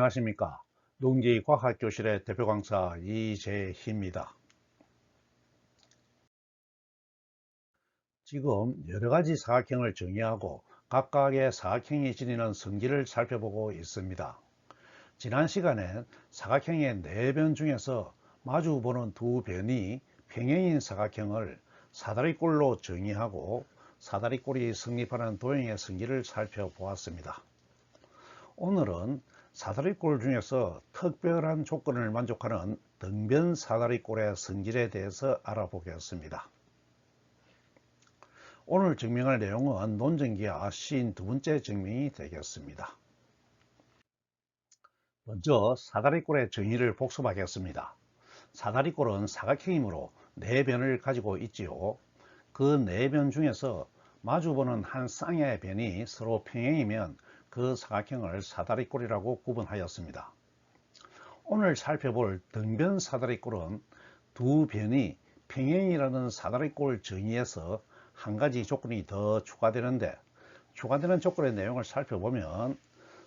안녕하십니까. 농지과학교실의 대표 강사 이재희입니다. 지금 여러 가지 사각형을 정의하고 각각의 사각형이 지니는 성질을 살펴보고 있습니다. 지난 시간엔 사각형의 네 변 중에서 마주보는 두 변이 평행인 사각형을 사다리꼴로 정의하고 사다리꼴이 성립하는 도형의 성질을 살펴보았습니다. 오늘은 사다리꼴 중에서 특별한 조건을 만족하는 등변 사다리꼴의 성질에 대해서 알아보겠습니다. 오늘 증명할 내용은 논증기하 52번째 증명이 되겠습니다. 먼저 사다리꼴의 정의를 복습하겠습니다. 사다리꼴은 사각형이므로 네 변을 가지고 있지요. 그 네 변 중에서 마주보는 한 쌍의 변이 서로 평행이면 그 사각형을 사다리꼴이라고 구분하였습니다. 오늘 살펴볼 등변 사다리꼴은 두 변이 평행이라는 사다리꼴 정의에서 한 가지 조건이 더 추가되는데, 추가되는 조건의 내용을 살펴보면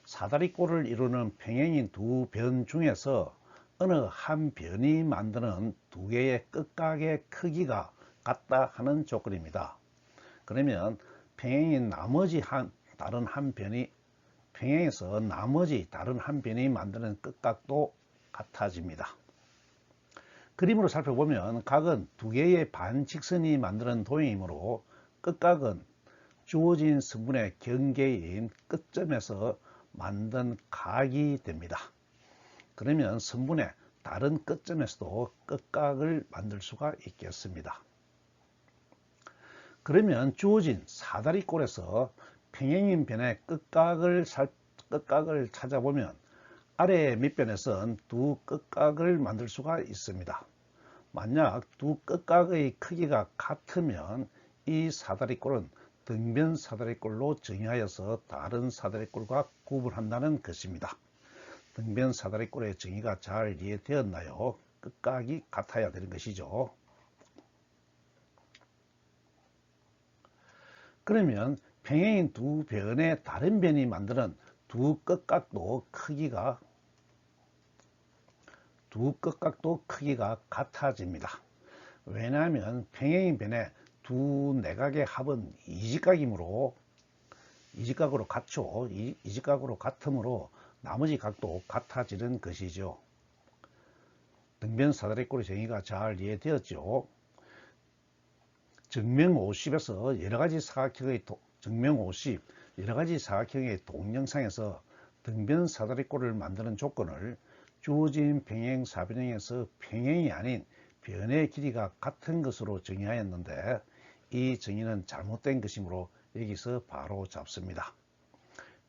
사다리꼴을 이루는 평행인 두 변 중에서 어느 한 변이 만드는 두 개의 끝각의 크기가 같다 하는 조건입니다. 그러면 평행인 다른 한 변이 평행에서 나머지 다른 한 변이 만드는 끝각도 같아집니다. 그림으로 살펴보면 각은 두 개의 반직선이 만드는 도형이므로 끝각은 주어진 성분의 경계인 끝점에서 만든 각이 됩니다. 그러면 성분의 다른 끝점에서도 끝각을 만들 수가 있겠습니다. 그러면 주어진 사다리꼴에서 평행인 변의 끝각을 찾아보면 아래 밑변에선 두 끝각을 만들 수가 있습니다. 만약 두 끝각의 크기가 같으면 이 사다리꼴은 등변 사다리꼴로 정의하여서 다른 사다리꼴과 구분한다는 것입니다. 등변 사다리꼴의 정의가 잘 이해되었나요? 끝각이 같아야 되는 것이죠. 그러면 평행인 두 변의 다른 변이 만드는 두 끝각도 크기가 같아집니다. 왜냐하면 평행인 변의 두 내각의 합은 이직각이므로 이직각으로 같죠. 이직각으로 같으므로 나머지 각도 같아지는 것이죠. 등변 사다리꼴의 정의가 잘 이해되었죠. 증명 50에서 여러가지 사각형의 동영상에서 등변 사다리꼴을 만드는 조건을 주어진 평행 사변형에서 평행이 아닌 변의 길이가 같은 것으로 정의하였는데, 이 정의는 잘못된 것이므로 여기서 바로 잡습니다.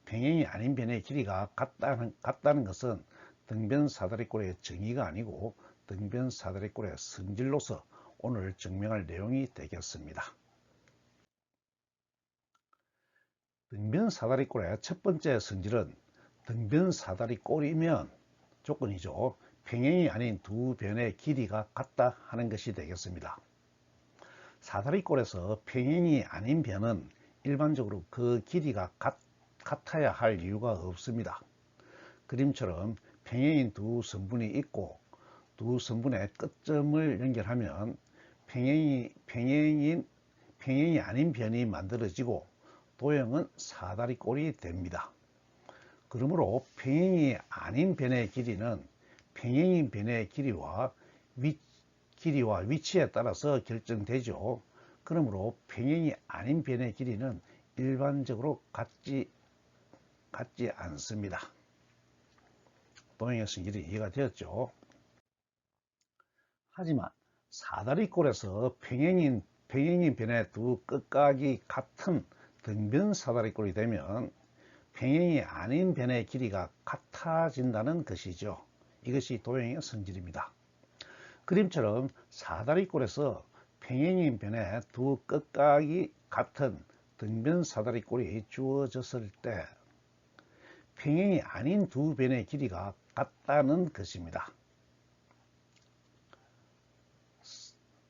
평행이 아닌 변의 길이가 같다는 것은 등변 사다리꼴의 정의가 아니고 등변 사다리꼴의 성질로서 오늘 증명할 내용이 되겠습니다. 등변 사다리꼴의 첫 번째 성질은 등변 사다리꼴이면 조건이죠. 평행이 아닌 두 변의 길이가 같다 하는 것이 되겠습니다. 사다리꼴에서 평행이 아닌 변은 일반적으로 그 길이가 같아야 할 이유가 없습니다. 그림처럼 평행인 두 성분이 있고 두 성분의 끝점을 연결하면 평행이 아닌 변이 만들어지고 도형은 사다리꼴이 됩니다. 그러므로 평행이 아닌 변의 길이는 평행인 변의 길이와 위치에 따라서 결정되죠. 그러므로 평행이 아닌 변의 길이는 일반적으로 같지 않습니다. 도형의 성질이 이해가 되었죠. 하지만 사다리꼴에서 평행인 변의 두 끝각이 같은 등변 사다리꼴이 되면 평행이 아닌 변의 길이가 같아진다는 것이죠. 이것이 도형의 성질입니다. 그림처럼 사다리꼴에서 평행인 변의 두 끝각이 같은 등변 사다리꼴이 주어졌을 때 평행이 아닌 두 변의 길이가 같다는 것입니다.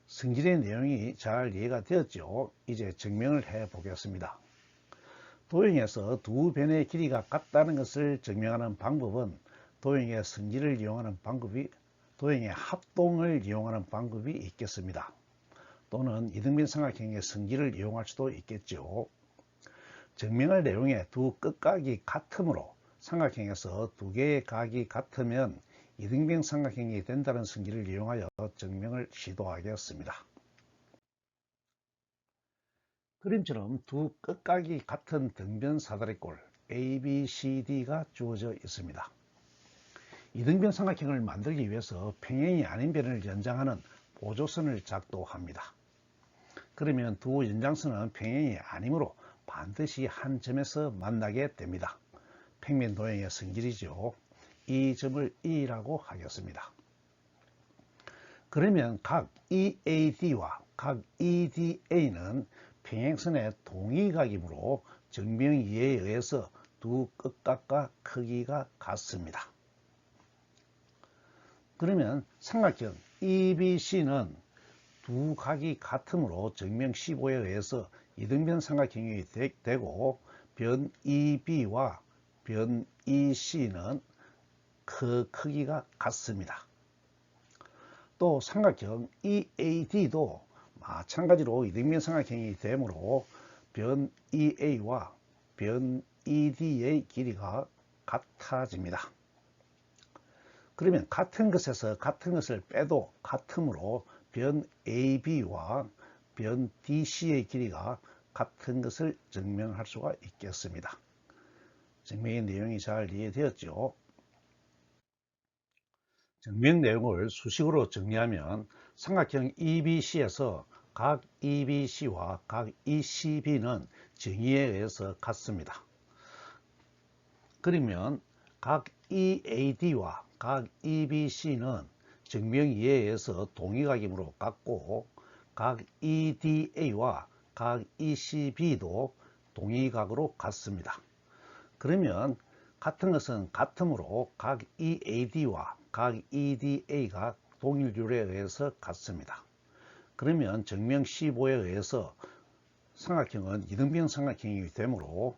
성질의 내용이 잘 이해가 되었죠. 이제 증명을 해 보겠습니다. 도형에서 두 변의 길이가 같다는 것을 증명하는 방법은 도형의 성질을 이용하는 방법이 도형의 합동을 이용하는 방법이 있겠습니다. 또는 이등변 삼각형의 성질을 이용할 수도 있겠죠. 증명할 내용의 두 끝각이 같으므로 삼각형에서 두 개의 각이 같으면 이등변 삼각형이 된다는 성질을 이용하여 증명을 시도하겠습니다. 그림처럼 두 끝각이 같은 등변 사다리꼴 ABCD가 주어져 있습니다. 이등변 삼각형을 만들기 위해서 평행이 아닌 변을 연장하는 보조선을 작도합니다. 그러면 두 연장선은 평행이 아니므로 반드시 한 점에서 만나게 됩니다. 평면 도형의 성질이죠. 이 점을 E라고 하겠습니다. 그러면 각 EAD와 각 EDA는 평행선의 동위각이므로 증명 이해에 의해서 두 끝각과 크기가 같습니다. 그러면 삼각형 EBC는 두 각이 같으므로 증명 15에 의해서 이등변 삼각형이 되고 변 EB와 변 EC는 그 크기가 같습니다. 또 삼각형 EAD도 마찬가지로 이등변 삼각형이 되므로 변 EA와 변 ED의 길이가 같아집니다. 그러면 같은 것에서 같은 것을 빼도 같으므로 변 AB와 변 DC의 길이가 같은 것을 증명할 수가 있겠습니다. 증명의 내용이 잘 이해되었죠? 증명 내용을 수식으로 정리하면 삼각형 EBC에서 각 EBC와 각 ECB는 정의에 의해서 같습니다. 그러면 각 EAD와 각 EBC는 증명 이해에 의해서 동위각이므로 같고 각 EDA와 각 ECB도 동위각으로 같습니다. 그러면 같은 것은 같으므로 각 EAD와 각 EDA가 동일률에 의해서 같습니다. 그러면 증명 15에 의해서 삼각형은 이등변 삼각형이 되므로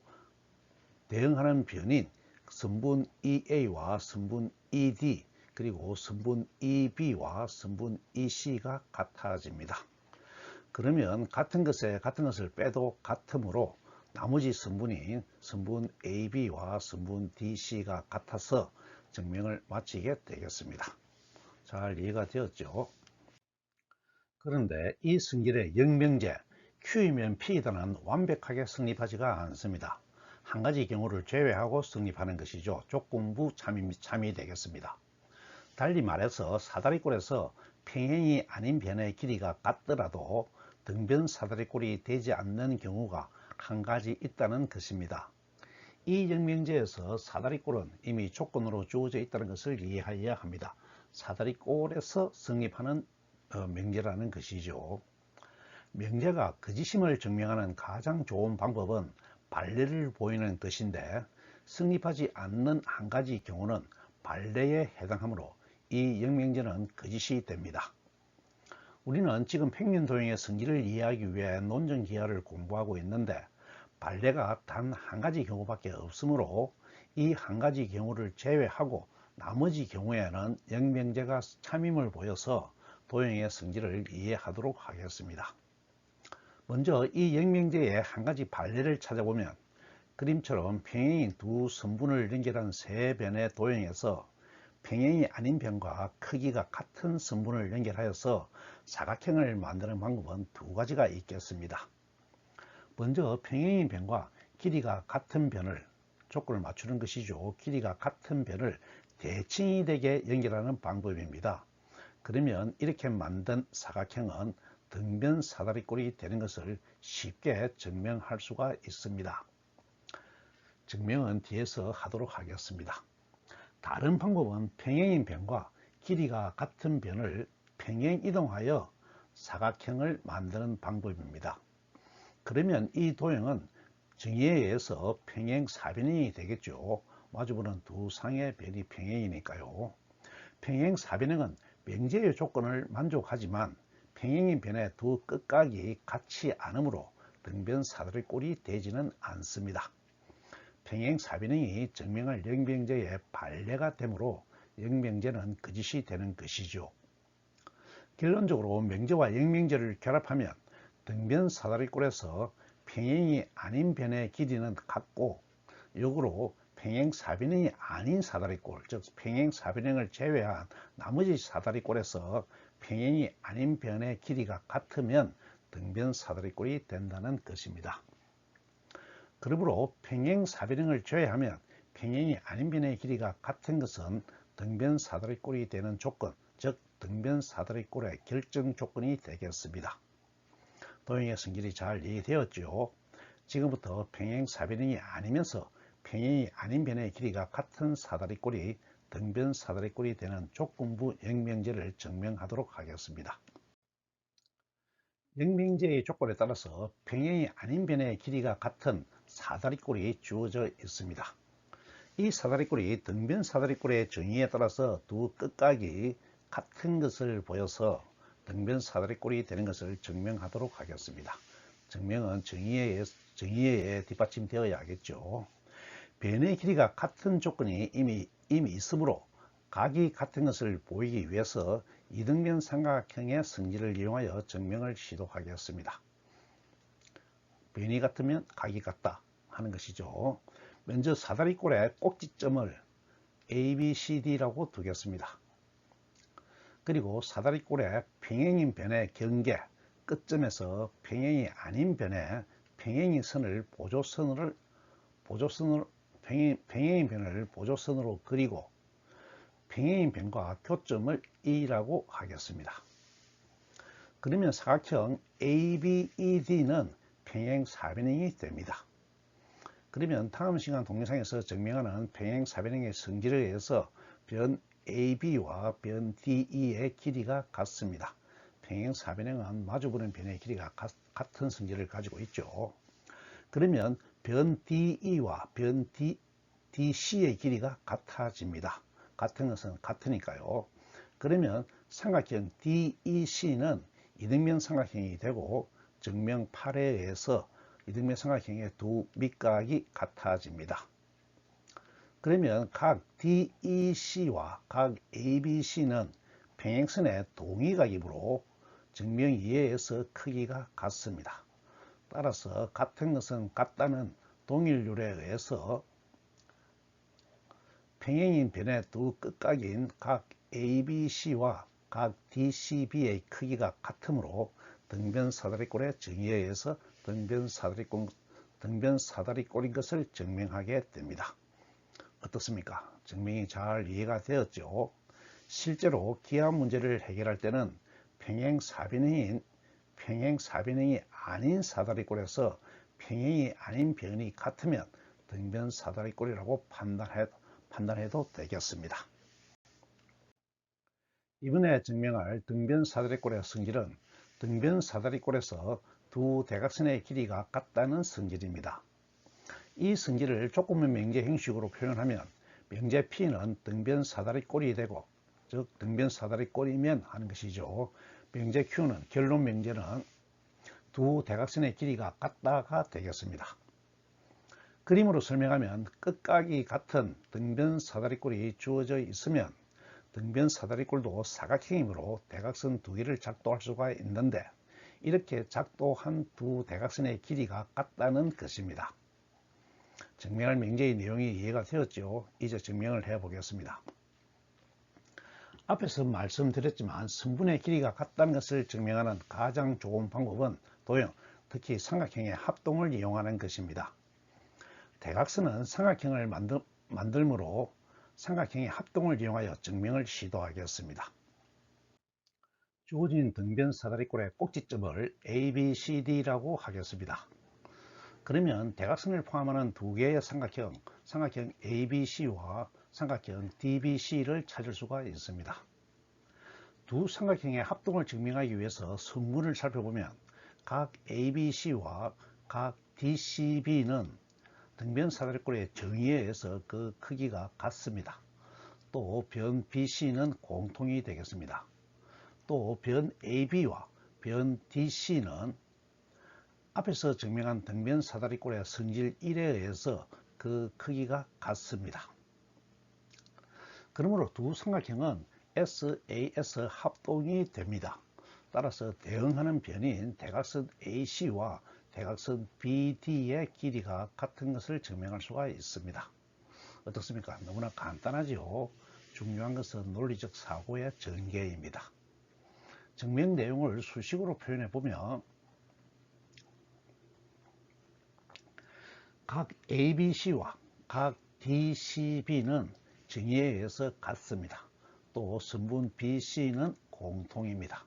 대응하는 변인 선분 EA와 선분 ED 그리고 선분 EB와 선분 EC가 같아집니다. 그러면 같은 것에 같은 것을 빼도 같으므로 나머지 선분인 선분 AB와 선분 DC가 같아서 증명을 마치게 되겠습니다. 잘 이해가 되었죠? 그런데 이 성질의 영명제 Q이면 P이다는 완벽하게 성립하지가 않습니다. 한 가지 경우를 제외하고 성립하는 것이죠. 조건부 참이 되겠습니다. 달리 말해서 사다리꼴에서 평행이 아닌 변의 길이가 같더라도 등변 사다리꼴이 되지 않는 경우가 한 가지 있다는 것입니다. 이 영명제에서 사다리꼴은 이미 조건으로 주어져 있다는 것을 이해해야 합니다. 사다리꼴에서 성립하는 명제라는 것이죠. 명제가 거짓임을 증명하는 가장 좋은 방법은 반례를 보이는 뜻인데 성립하지 않는 한 가지 경우는 반례에 해당하므로 이 영명제는 거짓이 됩니다. 우리는 지금 평면 도형의 성질을 이해하기 위해 논증 기하를 공부하고 있는데 반례가 단 한 가지 경우밖에 없으므로 이 한 가지 경우를 제외하고 나머지 경우에는 영명제가 참임을 보여서 도형의 성질을 이해하도록 하겠습니다. 먼저 이 영명제의 한 가지 반례를 찾아보면 그림처럼 평행인 두 선분을 연결한 세 변의 도형에서 평행이 아닌 변과 크기가 같은 선분을 연결하여서 사각형을 만드는 방법은 두 가지가 있겠습니다. 먼저 평행인 변과 길이가 같은 변을 조건을 맞추는 것이죠. 길이가 같은 변을 대칭이 되게 연결하는 방법입니다. 그러면 이렇게 만든 사각형은 등변 사다리꼴이 되는 것을 쉽게 증명할 수가 있습니다. 증명은 뒤에서 하도록 하겠습니다. 다른 방법은 평행인 변과 길이가 같은 변을 평행 이동하여 사각형을 만드는 방법입니다. 그러면 이 도형은 정의에 의해서 평행 사변형이 되겠죠. 마주보는 두 상의 변이 평행이니까요. 평행 사변형은 명제의 조건을 만족하지만 평행인 변의 두 끝각이 같지 않으므로 등변 사다리꼴이 되지는 않습니다. 평행사변형이 증명할 영병제의 반례가 되므로 영병제는 거짓이 되는 것이죠. 결론적으로 명제와 영명제를 결합하면 등변 사다리꼴에서 평행이 아닌 변의 길이는 같고, 역으로 평행사변형이 아닌 사다리꼴, 즉 평행사변형을 제외한 나머지 사다리꼴에서 평행이 아닌 변의 길이가 같으면 등변 사다리꼴이 된다는 것입니다. 그러므로 평행사변형을 제외하면 평행이 아닌 변의 길이가 같은 것은 등변 사다리꼴이 되는 조건, 즉 등변 사다리꼴의 결정 조건이 되겠습니다. 도형의 성질이 잘 이해되었죠? 지금부터 평행사변형이 아니면서 평행이 아닌 변의 길이가 같은 사다리꼴이 등변 사다리꼴이 되는 조건부 영명제를 증명하도록 하겠습니다. 영명제의 조건에 따라서 평행이 아닌 변의 길이가 같은 사다리꼴이 주어져 있습니다. 이 사다리꼴이 등변 사다리꼴의 정의에 따라서 두 끝각이 같은 것을 보여서 등변 사다리꼴이 되는 것을 증명하도록 하겠습니다. 증명은 정의에 뒷받침되어야겠죠. 변의 길이가 같은 조건이 이미 있으므로 각이 같은 것을 보이기 위해서 이등변 삼각형의 성질을 이용하여 증명을 시도하겠습니다. 변이 같으면 각이 같다 하는 것이죠. 먼저 사다리꼴의 꼭지점을 A, B, C, D라고 두겠습니다. 그리고 사다리꼴의 평행인 변의 경계 끝점에서 평행이 아닌 변의 평행인 선을 평행인 변을 보조선으로 그리고 평행인 변과 교점을 E라고 하겠습니다. 그러면 사각형 ABED는 평행사변형이 됩니다. 그러면 다음 시간 동영상에서 증명하는 평행사변형의 성질에 의해서 변 AB와 변 DE의 길이가 같습니다. 평행사변형은 마주보는 변의 길이가 같은 성질을 가지고 있죠. 그러면 변 DE와 변 DC의 길이가 같아집니다. 같은 것은 같으니까요. 그러면 삼각형 DEC는 이등변 삼각형이 되고 증명 8에 의해서 이등변 삼각형의 두 밑각이 같아집니다. 그러면 각 DEC와 각 ABC는 평행선의 동위각이므로 증명 2에 의해서 크기가 같습니다. 따라서 같은 것은 같다는 동일률에 의해서 평행인 변의 두 끝각인 각 ABC와 각 DCB의 크기가 같으므로 등변 사다리꼴의 정의에 의해서 등변 사다리꼴인 것을 증명하게 됩니다. 어떻습니까? 증명이 잘 이해가 되었죠? 실제로 기하 문제를 해결할 때는 평행사변형이 아닌 사다리꼴에서 평행이 아닌 변이 같으면 등변 사다리꼴이라고 판단해도 되겠습니다. 이번에 증명할 등변 사다리꼴의 성질은 등변 사다리꼴에서 두 대각선의 길이가 같다는 성질입니다. 이 성질을 조건면 명제 형식으로 표현하면 명제 P는 등변 사다리꼴이 되고, 즉 등변 사다리꼴이면 하는 것이죠. 명제 Q는 결론 명제는 두 대각선의 길이가 같다가 되겠습니다. 그림으로 설명하면 끝각이 같은 등변 사다리꼴이 주어져 있으면 등변 사다리꼴도 사각형이므로 대각선 두 개를 작도할 수가 있는데, 이렇게 작도한 두 대각선의 길이가 같다는 것입니다. 증명할 명제의 내용이 이해가 되었죠? 이제 증명을 해 보겠습니다. 앞에서 말씀드렸지만 선분의 길이가 같다는 것을 증명하는 가장 좋은 방법은 도형, 특히 삼각형의 합동을 이용하는 것입니다. 대각선은 삼각형을 만들므로 삼각형의 합동을 이용하여 증명을 시도하겠습니다. 주어진 등변 사다리꼴의 꼭지점을 ABCD라고 하겠습니다. 그러면 대각선을 포함하는 두 개의 삼각형 ABC와 삼각형 DBC를 찾을 수가 있습니다. 두 삼각형의 합동을 증명하기 위해서 선분을 살펴보면 각 ABC와 각 DCB는 등변 사다리꼴의 정의에 의해서 그 크기가 같습니다. 또 변 BC는 공통이 되겠습니다. 또 변 AB와 변 DC는 앞에서 증명한 등변 사다리꼴의 성질 1에 의해서 그 크기가 같습니다. 그러므로 두 삼각형은 SAS 합동이 됩니다. 따라서 대응하는 변인 대각선 AC와 대각선 BD의 길이가 같은 것을 증명할 수가 있습니다. 어떻습니까? 너무나 간단하지요. 중요한 것은 논리적 사고의 전개입니다. 증명 내용을 수식으로 표현해 보면 각 ABC와 각 DCB는 정의에 의해서 같습니다. 또 선분 BC는 공통입니다.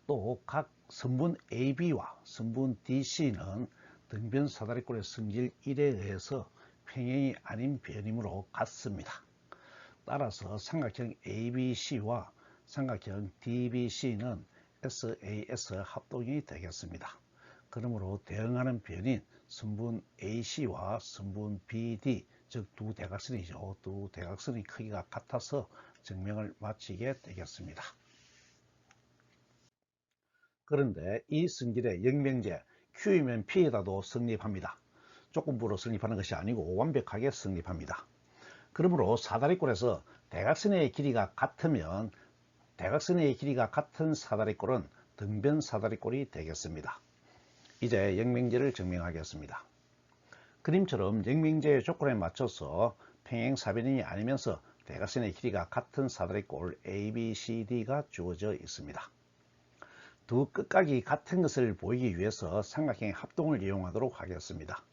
또 각 선분 AB와 선분 DC는 등변 사다리꼴의 성질 1에 의해서 평행이 아닌 변이므로 같습니다. 따라서 삼각형 ABC와 삼각형 DBC는 SAS 합동이 되겠습니다. 그러므로 대응하는 변인 선분 AC와 선분 BD, 즉 두 대각선이죠. 두 대각선의 크기가 같아서 증명을 마치게 되겠습니다. 그런데 이 성질의 영명제 Q이면 P에다도 성립합니다. 조건부로 성립하는 것이 아니고 완벽하게 성립합니다. 그러므로 사다리꼴에서 대각선의 길이가 같으면 대각선의 길이가 같은 사다리꼴은 등변 사다리꼴이 되겠습니다. 이제 영명제를 증명하겠습니다. 그림처럼 영명제의 조건에 맞춰서 평행사변인이 아니면서 대각선의 길이가 같은 사다리꼴 ABCD가 주어져 있습니다. 두 끝각이 같은 것을 보이기 위해서 삼각형의 합동을 이용하도록 하겠습니다.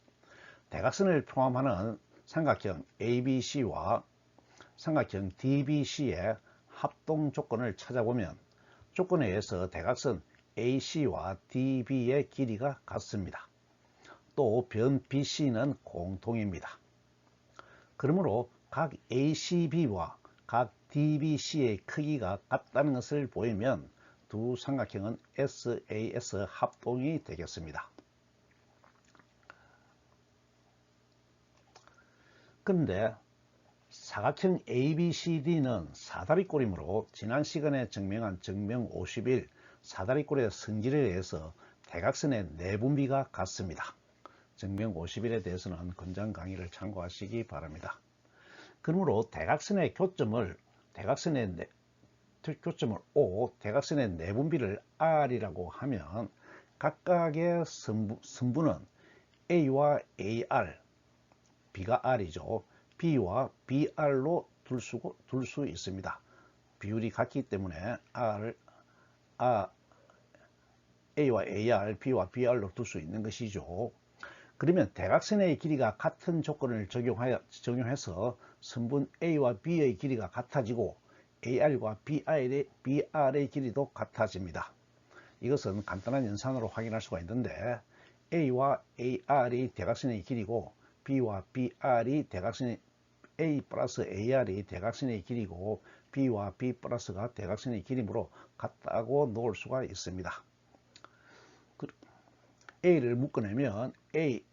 대각선을 포함하는 삼각형 ABC와 삼각형 DBC의 합동 조건을 찾아보면 조건에 의해서 대각선 AC와 DB의 길이가 같습니다. 또 변 BC는 공통입니다. 그러므로 각 ACB와 각 DBC의 크기가 같다는 것을 보이면 두 삼각형은 SAS 합동이 되겠습니다. 그런데 사각형 ABCD는 사다리꼴이므로 지난 시간에 증명한 증명 51 사다리꼴의 성질에 의해서 대각선의 내분비가 같습니다. 증명 51에 대해서는 권장 강의를 참고하시기 바랍니다. 그러므로 대각선의 교점을 O, 대각선의 내분비를 R이라고 하면 각각의 선분은 A와 AR, B가 R이죠. B와 BR로 둘 수 있습니다. 비율이 같기 때문에 A와 AR, B와 BR로 둘 수 있는 것이죠. 그러면 대각선의 길이가 같은 조건을 적용해서 선분 A와 B의 길이가 같아지고 AR과 BR의 길이도 같아집니다. 이것은 간단한 연산으로 확인할 수가 있는데 A와 AR이 대각선의 길이고 B와 BR이 A 플러스 AR이 대각선의 길이고 B와 B 플러스가 대각선의 길이므로 같다고 놓을 수가 있습니다. A를 묶어내면 A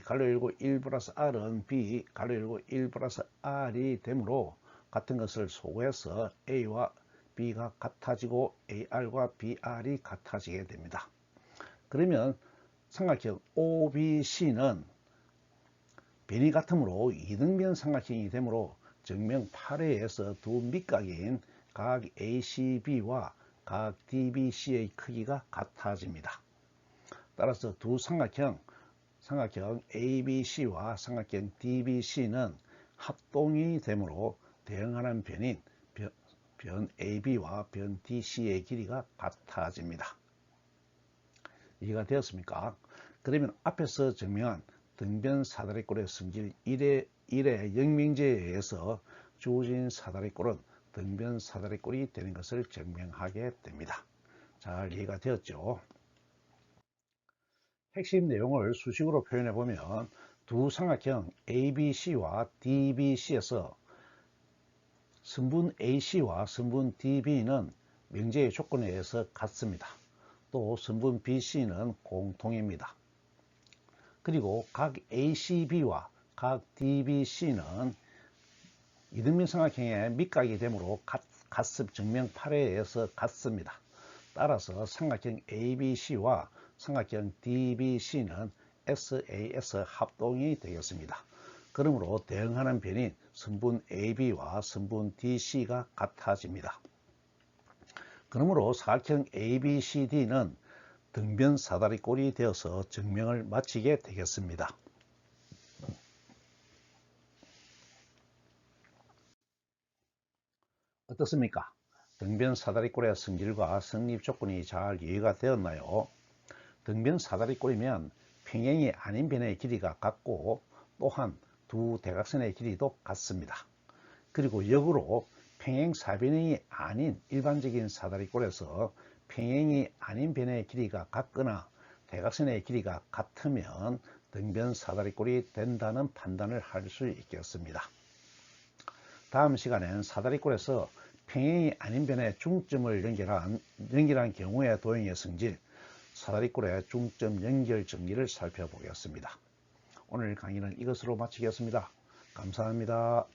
가로 열고 1 플러스 R은 B 가로 열고 1 플러스 R이 되므로 같은 것을 소구해서 A와 B가 같아지고 AR과 BR이 같아지게 됩니다. 그러면 삼각형 OBC는 변이 같으므로 이등변 삼각형이 되므로 증명 8회에 의해서 두 밑각인 각 ACB와 각 DBC의 크기가 같아집니다. 따라서 두 삼각형 ABC와 삼각형 DBC는 합동이 되므로 대응하는 변인 변 AB와 변 DC의 길이가 같아집니다. 이해가 되었습니까? 그러면 앞에서 증명한 등변 사다리꼴의 성질 1의 영명제에 의해서 주어진 사다리꼴은 등변 사다리꼴이 되는 것을 증명하게 됩니다. 잘 이해가 되었죠? 핵심 내용을 수식으로 표현해 보면 두 삼각형 ABC와 DBC에서 선분 AC와 선분 DB는 명제의 조건에 의해서 같습니다. 또 선분 BC는 공통입니다. 그리고 각 ACB와 각 DBC는 이등변 삼각형의 밑각이 되므로 같습 증명 8회에 의해서 같습니다. 따라서 삼각형 ABC와 삼각형 DBC는 SAS 합동이 되겠습니다. 그러므로 대응하는 변인 선분 AB와 선분 DC가 같아집니다. 그러므로 사각형 ABCD는 등변 사다리꼴이 되어서 증명을 마치게 되겠습니다. 어떻습니까? 등변 사다리꼴의 성질과 성립 조건이 잘 이해가 되었나요? 등변 사다리꼴이면 평행이 아닌 변의 길이가 같고 또한 두 대각선의 길이도 같습니다. 그리고 역으로 평행 사변형이 아닌 일반적인 사다리꼴에서 평행이 아닌 변의 길이가 같거나 대각선의 길이가 같으면 등변 사다리꼴이 된다는 판단을 할 수 있겠습니다. 다음 시간엔 사다리꼴에서 평행이 아닌 변의 중점을 연결한 경우의 도형의 성질, 사다리꼴의 중점 연결 정리를 살펴보겠습니다. 오늘 강의는 이것으로 마치겠습니다. 감사합니다.